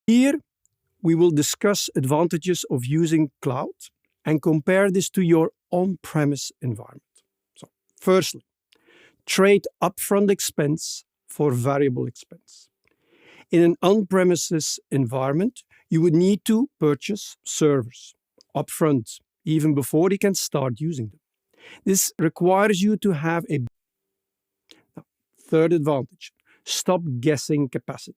Here, we will discuss advantages of using cloud and compare this to your on-premise environment. So, firstly, trade upfront expense for variable expense. In an on-premises environment, you would need to purchase servers upfront, even before you can start using them. This requires you to have a third advantage. Stop guessing capacity.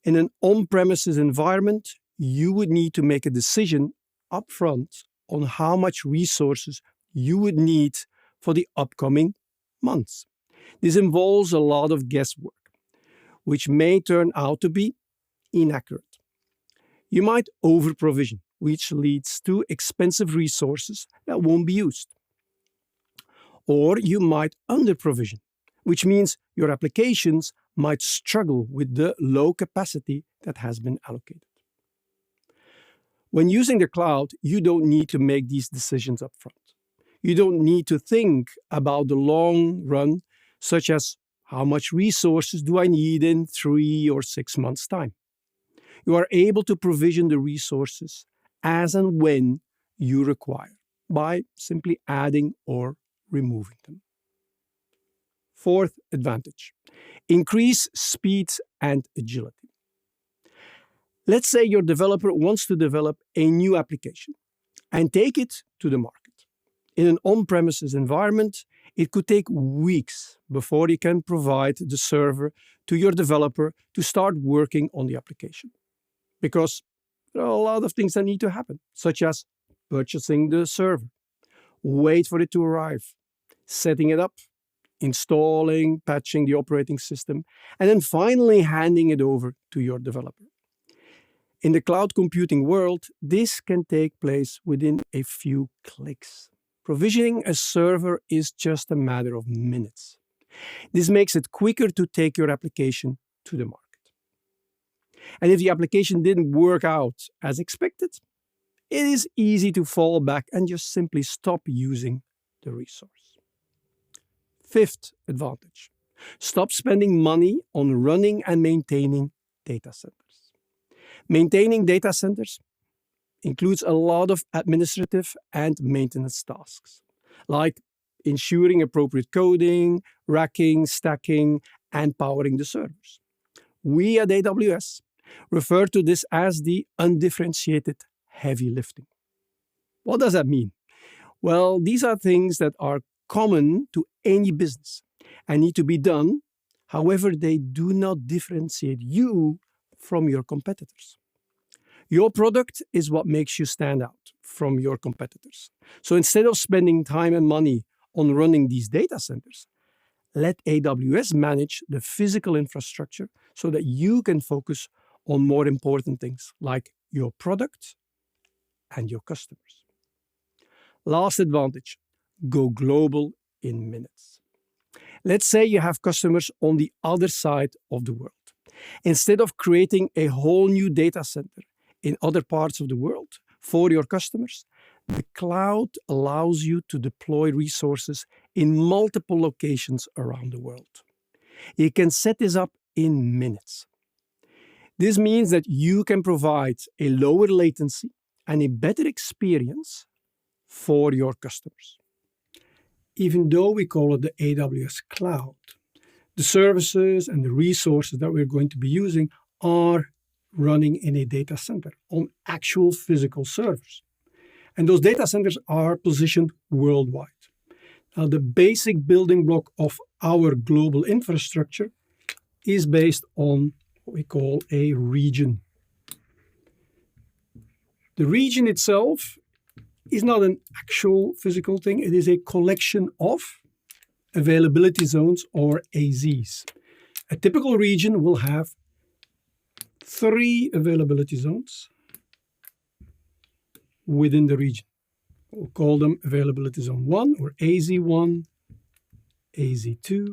In an on-premises environment, you would need to make a decision upfront on how much resources you would need for the upcoming months. This involves a lot of guesswork, which may turn out to be inaccurate. You might over-provision, which leads to expensive resources that won't be used. Or you might under-provision, which means your applications might struggle with the low capacity that has been allocated. When using the cloud, you don't need to make these decisions upfront. You don't need to think about the long run, such as how much resources do I need in 3 or 6 months' time. You are able to provision the resources as and when you require by simply adding or removing them. Fourth advantage, increase speed and agility. Let's say your developer wants to develop a new application and take it to the market. In an on-premises environment, it could take weeks before you can provide the server to your developer to start working on the application. Because there are a lot of things that need to happen, such as purchasing the server, wait for it to arrive, setting it up, installing, patching the operating system, and then finally handing it over to your developer. In the cloud computing world, this can take place within a few clicks. Provisioning a server is just a matter of minutes. This makes it quicker to take your application to the market. And if the application didn't work out as expected, it is easy to fall back and just simply stop using the resource. Fifth advantage, stop spending money on running and maintaining data centers. Maintaining data centers includes a lot of administrative and maintenance tasks, like ensuring appropriate coding, racking, stacking, and powering the servers. We at AWS refer to this as the undifferentiated heavy lifting. What does that mean? Well, these are things that are common to any business and need to be done. However, they do not differentiate you from your competitors. Your product is what makes you stand out from your competitors. So instead of spending time and money on running these data centers, let AWS manage the physical infrastructure so that you can focus on more important things like your product and your customers. Last advantage, go global in minutes. Let's say you have customers on the other side of the world. Instead of creating a whole new data center in other parts of the world for your customers, the cloud allows you to deploy resources in multiple locations around the world. You can set this up in minutes. This means that you can provide a lower latency and a better experience for your customers. Even though we call it the AWS cloud, the services and the resources that we're going to be using are running in a data center on actual physical servers. And those data centers are positioned worldwide. Now, the basic building block of our global infrastructure is based on what we call a region. The region itself is not an actual physical thing. It is a collection of availability zones, or AZs. A typical region will have 3 availability zones within the region. We'll call them availability zone 1 or AZ1, AZ2,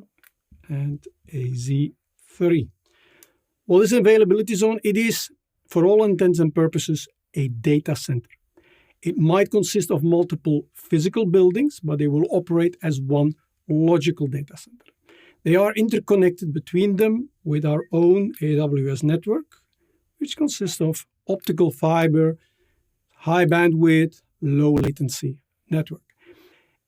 and AZ3. Well, this availability zone, it is, for all intents and purposes, a data center. It might consist of multiple physical buildings, but they will operate as one logical data center. They are interconnected between them with our own AWS network, which consists of optical fiber, high bandwidth, low latency network.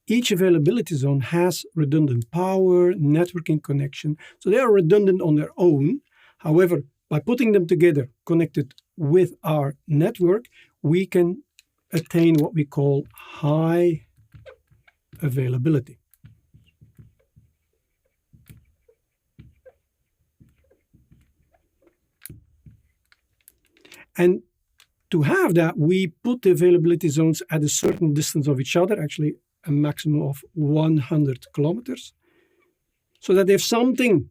Each availability zone has redundant power, networking connection, so they are redundant on their own. However, by putting them together, connected with our network, we can attain what we call high availability. And to have that, we put the availability zones at a certain distance of each other, actually a maximum of 100 kilometers, so that if something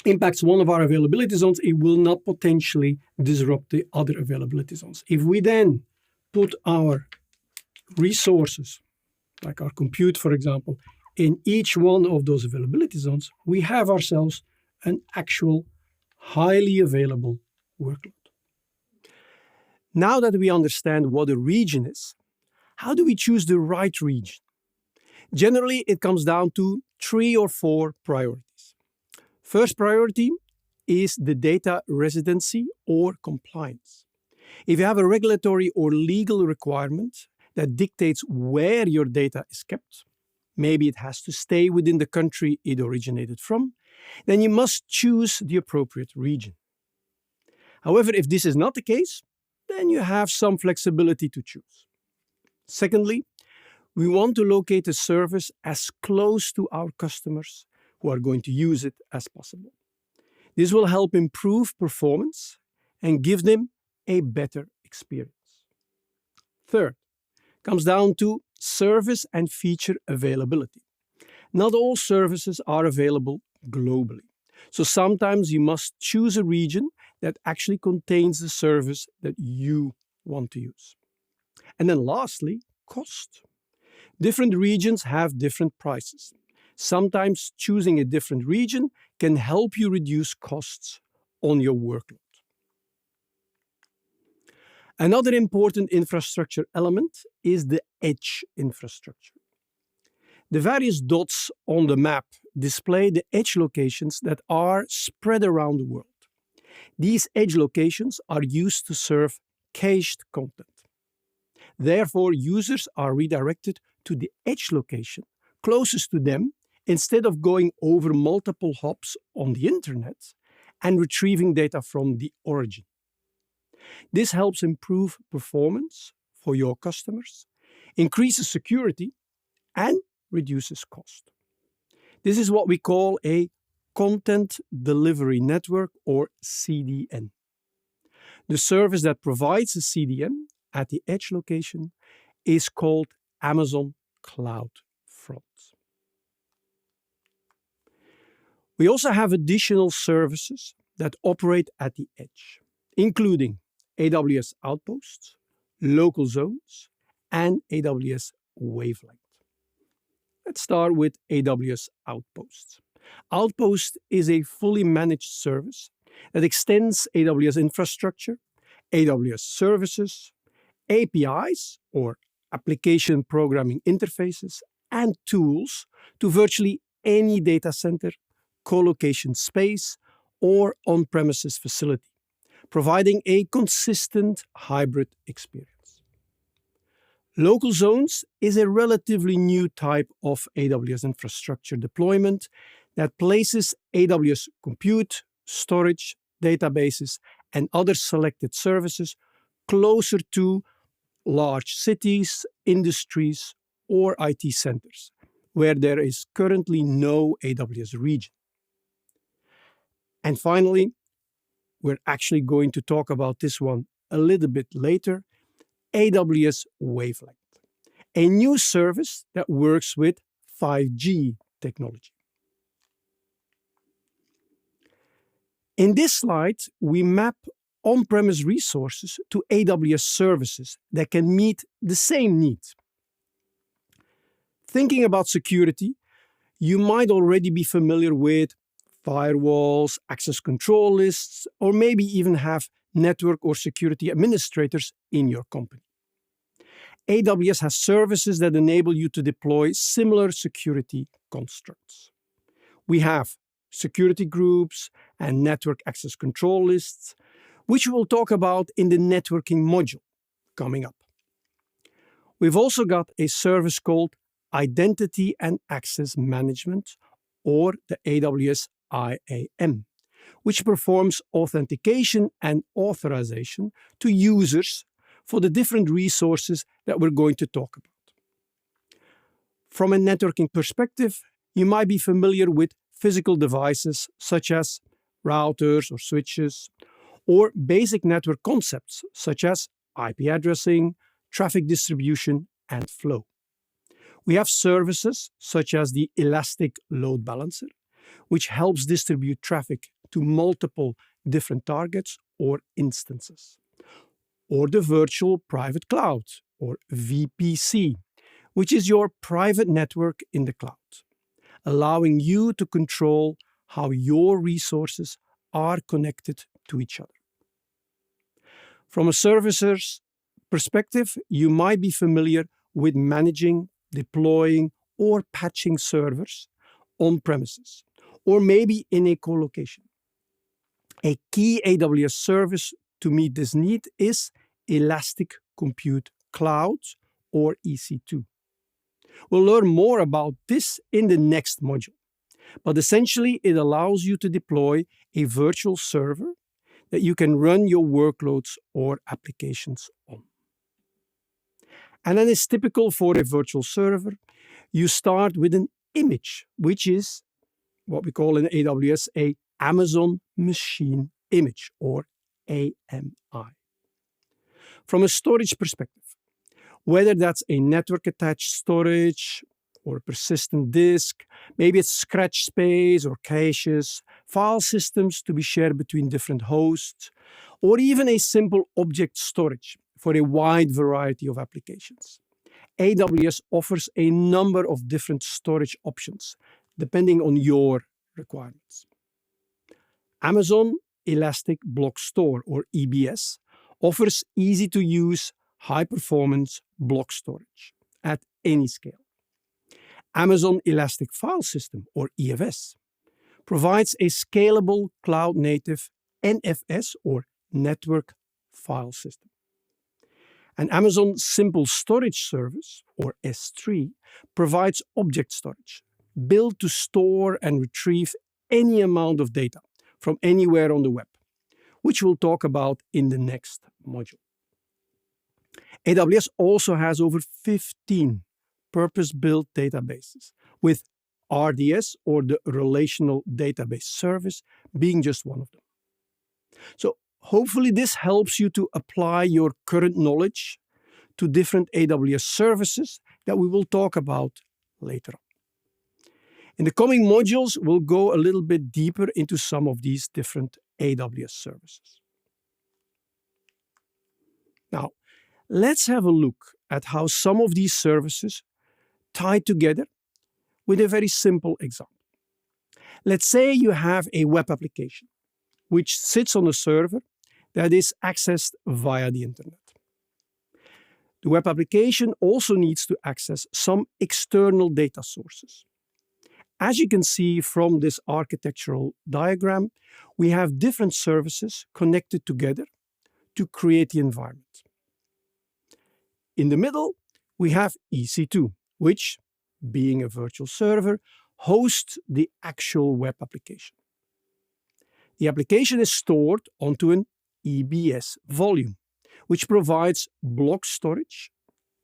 impacts one of our availability zones, it will not potentially disrupt the other availability zones. If we then put our resources, like our compute, for example, in each one of those availability zones, we have ourselves an actual highly available workload. Now that we understand what a region is, how do we choose the right region? Generally, it comes down to 3 or 4 priorities. First priority is the data residency or compliance. If you have a regulatory or legal requirement that dictates where your data is kept, maybe it has to stay within the country it originated from, then you must choose the appropriate region. However, if this is not the case, then you have some flexibility to choose. Secondly, we want to locate a service as close to our customers who are going to use it as possible. This will help improve performance and give them a better experience. Third, comes down to service and feature availability. Not all services are available globally. So sometimes you must choose a region that actually contains the service that you want to use. And then lastly, cost. Different regions have different prices. Sometimes choosing a different region can help you reduce costs on your workload. Another important infrastructure element is the edge infrastructure. The various dots on the map display the edge locations that are spread around the world. These edge locations are used to serve cached content. Therefore, users are redirected to the edge location closest to them instead of going over multiple hops on the internet and retrieving data from the origin. This helps improve performance for your customers, increases security, and reduces cost. This is what we call a Content Delivery Network, or CDN. The service that provides a CDN at the edge location is called Amazon CloudFront. We also have additional services that operate at the edge, including AWS Outposts, Local Zones, and AWS Wavelength. Let's start with AWS Outposts. Outpost is a fully managed service that extends AWS infrastructure, AWS services, APIs, or application programming interfaces, and tools to virtually any data center, co-location space, or on-premises facility, providing a consistent hybrid experience. Local Zones is a relatively new type of AWS infrastructure deployment that places AWS compute, storage, databases, and other selected services closer to large cities, industries, or IT centers, where there is currently no AWS region. And finally, we're actually going to talk about this one a little bit later, AWS Wavelength, a new service that works with 5G technology. In this slide, we map on-premise resources to AWS services that can meet the same needs. Thinking about security, you might already be familiar with firewalls, access control lists, or maybe even have network or security administrators in your company. AWS has services that enable you to deploy similar security constructs. We have security groups and network access control lists. which we'll talk about in the networking module coming up. We've also got a service called Identity and Access Management, or the AWS IAM, which performs authentication and authorization to users for the different resources that we're going to talk about. From a networking perspective, you might be familiar with physical devices such as routers or switches, or basic network concepts such as IP addressing, traffic distribution, and flow. We have services such as the Elastic Load Balancer, which helps distribute traffic to multiple different targets or instances, or the Virtual Private Cloud, or VPC, which is your private network in the cloud, allowing you to control how your resources are connected to each other. From a servicer's perspective, you might be familiar with managing, deploying, or patching servers on premises, or maybe in a co-location. A key AWS service to meet this need is Elastic Compute Cloud, or EC2. We'll learn more about this in the next module, but essentially it allows you to deploy a virtual server that you can run your workloads or applications on. And then it's typical for a virtual server, you start with an image, which is what we call in AWS a Amazon Machine Image, or AMI. From a storage perspective, whether that's a network-attached storage or a persistent disk, maybe it's scratch space or caches, file systems to be shared between different hosts, or even a simple object storage for a wide variety of applications. AWS offers a number of different storage options depending on your requirements. Amazon Elastic Block Store, or EBS, offers easy-to-use, high-performance block storage at any scale. Amazon Elastic File System, or EFS, provides a scalable cloud-native NFS, or Network File System. And Amazon Simple Storage Service, or S3, provides object storage, built to store and retrieve any amount of data from anywhere on the web, which we'll talk about in the next module. AWS also has over 15 purpose-built databases, with RDS, or the Relational Database Service, being just one of them. So hopefully this helps you to apply your current knowledge to different AWS services that we will talk about later on. In the coming modules, we'll go a little bit deeper into some of these different AWS services. Now, let's have a look at how some of these services tie together with a very simple example. Let's say you have a web application which sits on a server that is accessed via the internet. The web application also needs to access some external data sources. As you can see from this architectural diagram, we have different services connected together to create the environment. In the middle, we have EC2, which, being a virtual server, hosts the actual web application. The application is stored onto an EBS volume, which provides block storage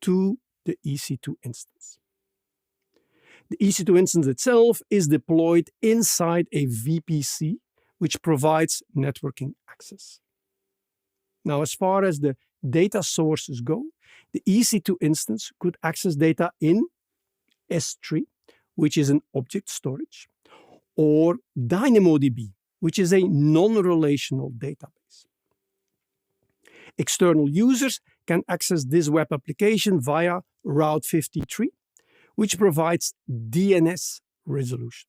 to the EC2 instance. The EC2 instance itself is deployed inside a VPC, which provides networking access. Now, as far as the data sources go, the EC2 instance could access data in S3, which is an object storage, or DynamoDB, which is a non-relational database. External users can access this web application via Route 53, which provides DNS resolution.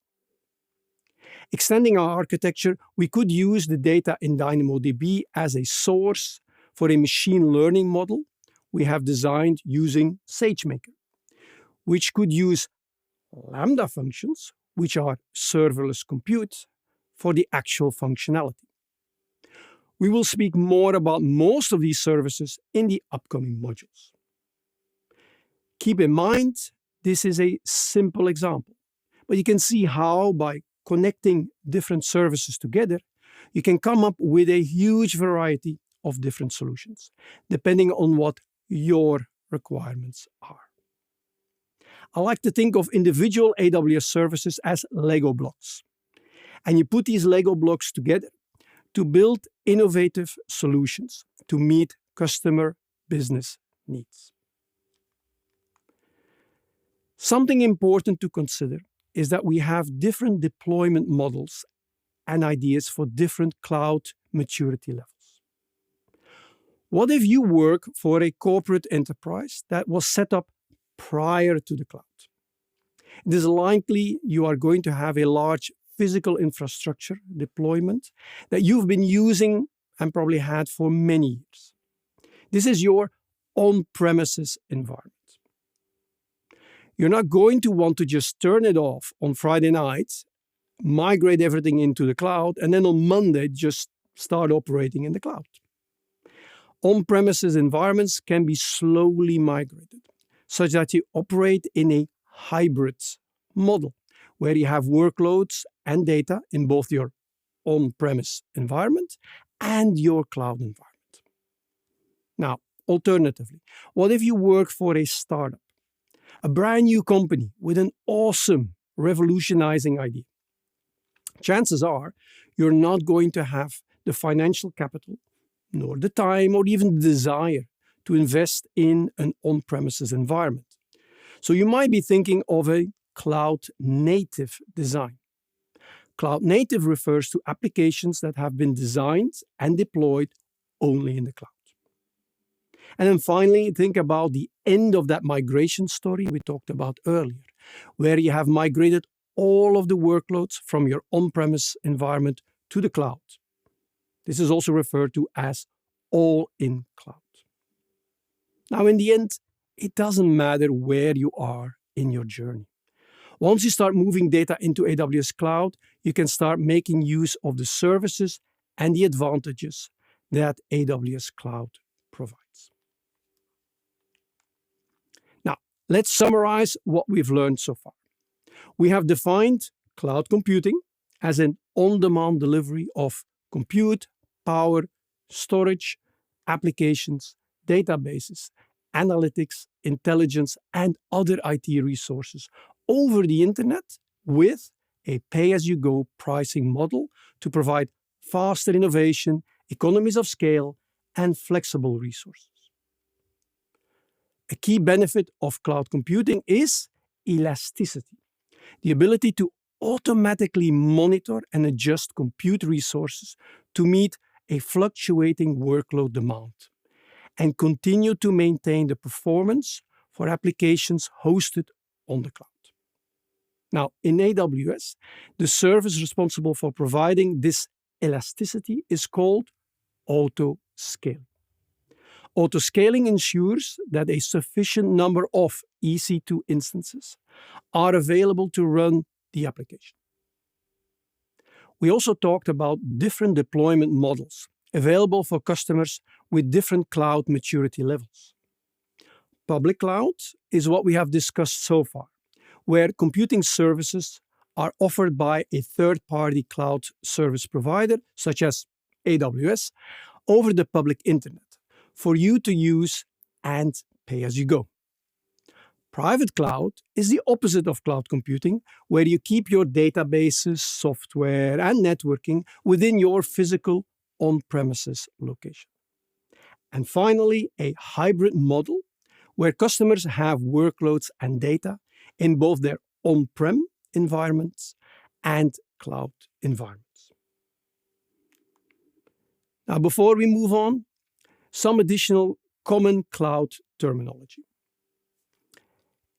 Extending our architecture, we could use the data in DynamoDB as a source for a machine learning model we have designed using SageMaker, which could use Lambda functions, which are serverless compute, for the actual functionality. We will speak more about most of these services in the upcoming modules. Keep in mind, this is a simple example, but you can see how by connecting different services together, you can come up with a huge variety of different solutions, depending on what your requirements are. I like to think of individual AWS services as Lego blocks. And you put these Lego blocks together to build innovative solutions to meet customer business needs. Something important to consider is that we have different deployment models and ideas for different cloud maturity levels. What if you work for a corporate enterprise that was set up prior to the cloud? It is likely you are going to have a large physical infrastructure deployment that you've been using and probably had for many years. This is your on-premises environment. You're not going to want to just turn it off on Friday night, migrate everything into the cloud, and then on Monday just start operating in the cloud. On-premises environments can be slowly migrated, such that you operate in a hybrid model, where you have workloads and data in both your on-premise environment and your cloud environment. Now, alternatively, what if you work for a startup, a brand new company with an awesome, revolutionizing idea? Chances are you're not going to have the financial capital, nor the time, or even the desire to invest in an on-premises environment. So you might be thinking of a cloud-native design. Cloud-native refers to applications that have been designed and deployed only in the cloud. And then finally, think about the end of that migration story we talked about earlier, where you have migrated all of the workloads from your on-premise environment to the cloud. This is also referred to as all-in cloud. Now, in the end, it doesn't matter where you are in your journey. Once you start moving data into AWS Cloud, you can start making use of the services and the advantages that AWS Cloud provides. Now, let's summarize what we've learned so far. We have defined cloud computing as an on-demand delivery of compute, power, storage, applications, databases, analytics, intelligence, and other IT resources over the internet with a pay-as-you-go pricing model to provide faster innovation, economies of scale, and flexible resources. A key benefit of cloud computing is elasticity, the ability to automatically monitor and adjust compute resources to meet a fluctuating workload demand and continue to maintain the performance for applications hosted on the cloud. Now, in AWS, the service responsible for providing this elasticity is called auto-scaling. Auto-scaling ensures that a sufficient number of EC2 instances are available to run the application. We also talked about different deployment models available for customers with different cloud maturity levels. Public cloud is what we have discussed so far, where computing services are offered by a third-party cloud service provider, such as AWS, over the public internet for you to use and pay as you go. Private cloud is the opposite of cloud computing, where you keep your databases, software, and networking within your physical on-premises location. And finally, a hybrid model where customers have workloads and data in both their on-prem environments and cloud environments. Now, before we move on, some additional common cloud terminology.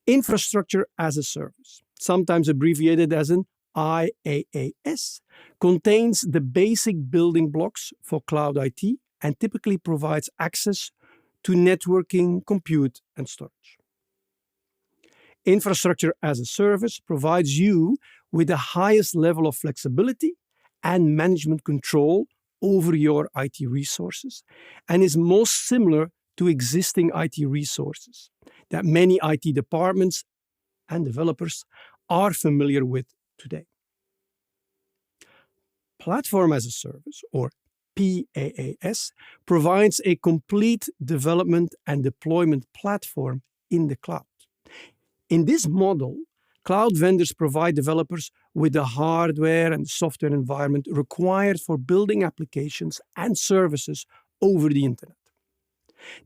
Infrastructure as a service, sometimes abbreviated as an IaaS, contains the basic building blocks for cloud IT and typically provides access to networking, compute, and storage. Infrastructure as a service provides you with the highest level of flexibility and management control over your IT resources and is most similar to existing IT resources that many IT departments and developers are familiar with today. Platform as a Service, or PaaS, provides a complete development and deployment platform in the cloud. In this model, cloud vendors provide developers with the hardware and software environment required for building applications and services over the internet.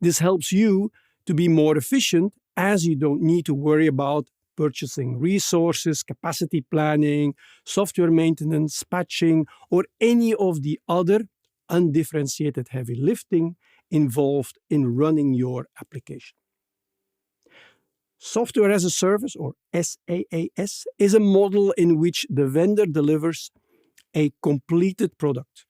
This helps you to be more efficient, as you don't need to worry about purchasing resources, capacity planning, software maintenance, patching, or any of the other undifferentiated heavy lifting involved in running your application. Software as a Service, or SaaS, is a model in which the vendor delivers a completed product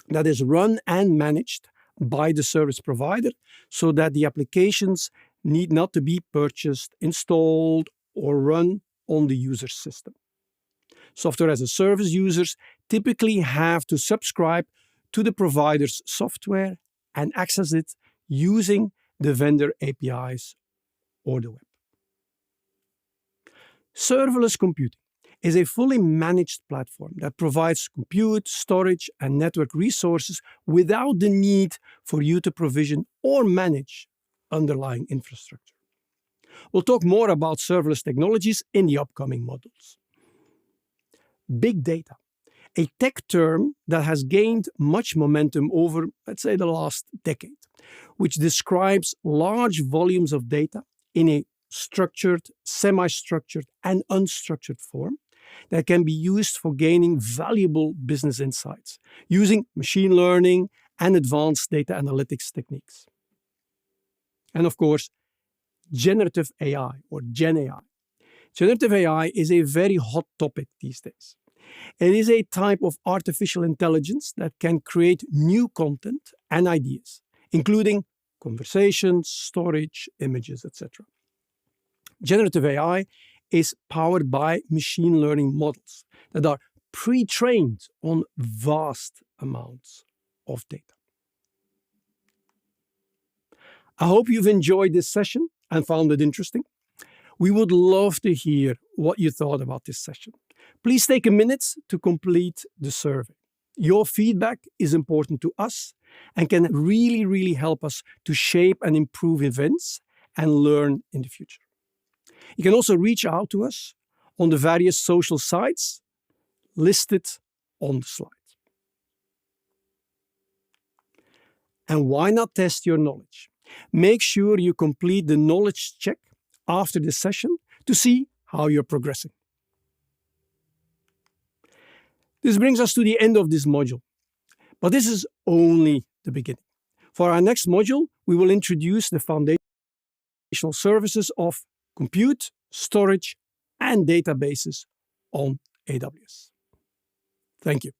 that is run and managed by the service provider so that the applications need not to be purchased, installed, or run on the user's system. Software as a Service users typically have to subscribe to the provider's software and access it using the vendor APIs or the web. Serverless computing is a fully managed platform that provides compute, storage, and network resources without the need for you to provision or manage underlying infrastructure. We'll talk more about serverless technologies in the upcoming modules. Big data, a tech term that has gained much momentum over, let's say, the last decade, which describes large volumes of data in a structured, semi-structured, and unstructured form that can be used for gaining valuable business insights using machine learning and advanced data analytics techniques. And of course, generative AI, or Gen AI. Generative AI is a very hot topic these days. It is a type of artificial intelligence that can create new content and ideas, including conversations, storage, images, etc. Generative AI is powered by machine learning models that are pre-trained on vast amounts of data. I hope you've enjoyed this session and found it interesting. We would love to hear what you thought about this session. Please take a minute to complete the survey. Your feedback is important to us and can really help us to shape and improve events and learn in the future. You can also reach out to us on the various social sites listed on the slide. And why not test your knowledge? Make sure you complete the knowledge check after the session to see how you're progressing. This brings us to the end of this module, but this is only the beginning. For our next module, we will introduce the foundational services of compute, storage, and databases on AWS. Thank you.